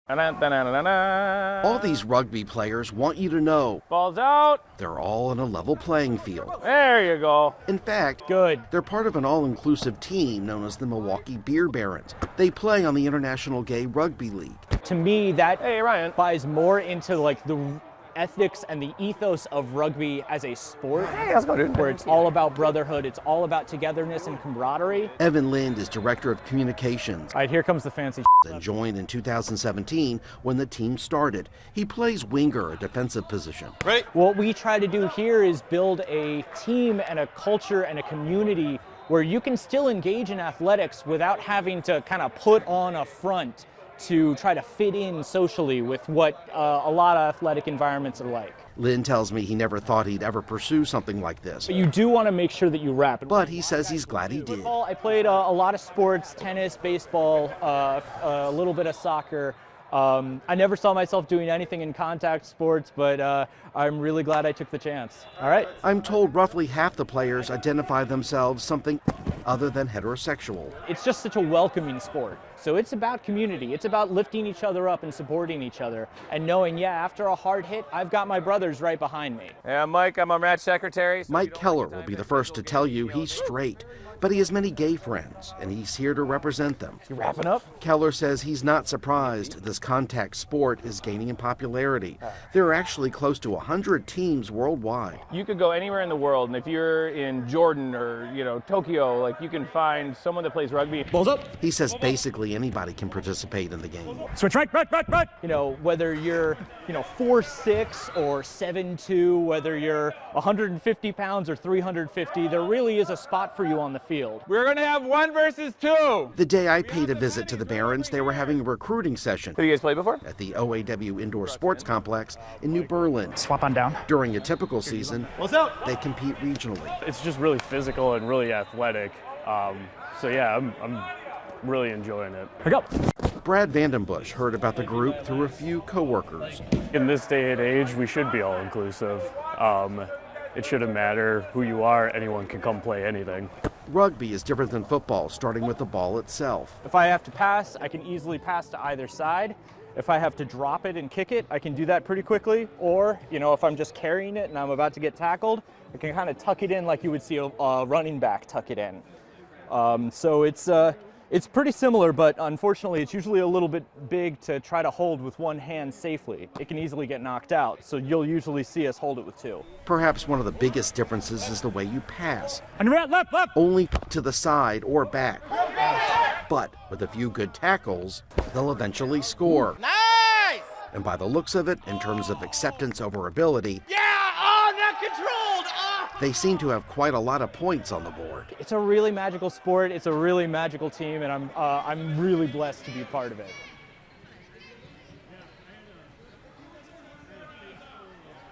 All these rugby players want you to know Ball's out. they're all on a level playing field. There you go. In fact, Good. they're part of an all-inclusive team known as the Milwaukee Beer Barons. They play on the International Gay Rugby League. To me, that Hey, Ryan. buys more into like the ethics and the ethos of rugby as a sport. Hey, let's go, dude. Where it's all about brotherhood, it's all about togetherness and camaraderie. Evan Lind is Director of Communications All right, here comes the fancy and joined in 2017 when the team started. He plays winger, a defensive position. What we try to do here is build a team and a culture and a community where you can still engage in athletics without having to kind of put on a front to try to fit in socially with what a lot of athletic environments are like. Lynn tells me he never thought he'd ever pursue something like this, But you do want to make sure that you wrap. but he says he's glad he did. I played a lot of sports, tennis, baseball, a little bit of soccer. I never saw myself doing anything in contact sports, but I'm really glad I took the chance. All right. I'm told roughly half the players identify themselves something other than heterosexual. It's just such a welcoming sport. So it's about community. It's about lifting each other up and supporting each other and knowing, yeah, after a hard hit, I've got my brothers right behind me. Yeah, Mike, I'm a match secretary. Mike Keller will be the first to tell you he's straight, but he has many gay friends, and he's here to represent them. You wrapping up? Keller says he's not surprised this contact sport is gaining in popularity. There are actually close to 100 teams worldwide. You could go anywhere in the world, and if you're in Jordan or, Tokyo, like you can find someone that plays rugby. Balls up. He says basically anybody can participate in the game. Switch right. Whether you're, 4'6" or 7'2", whether you're 150 pounds or 350, there really is a spot for you on the field. We're going to have 1 versus 2. The day I paid a visit to the Barons, they were having a recruiting session Have you guys played before? at the OAW Indoor Sports Complex in New Berlin. Swap on down. During a typical season, What's up? they compete regionally. It's just really physical and really athletic. So yeah, I'm really enjoying it. Here we go. Brad Vandenbush heard about the group through a few coworkers. In this day and age, we should be all inclusive. It shouldn't matter who you are, anyone can come play anything. Rugby is different than football, starting with the ball itself. If I have to pass, I can easily pass to either side. If I have to drop it and kick it, I can do that pretty quickly. Or, if I'm just carrying it and I'm about to get tackled, I can kind of tuck it in like you would see a running back tuck it in. So it's pretty similar, but unfortunately it's usually a little bit big to try to hold with one hand safely. It can easily get knocked out, so you'll usually see us hold it with 2. Perhaps one of the biggest differences is the way you pass. And left. Only to the side or back. But with a few good tackles, they'll eventually score. Nice! And by the looks of it, in terms of acceptance over ability, Not controlled! they seem to have quite a lot of points on the board. It's a really magical sport. It's a really magical team, and I'm really blessed to be part of it.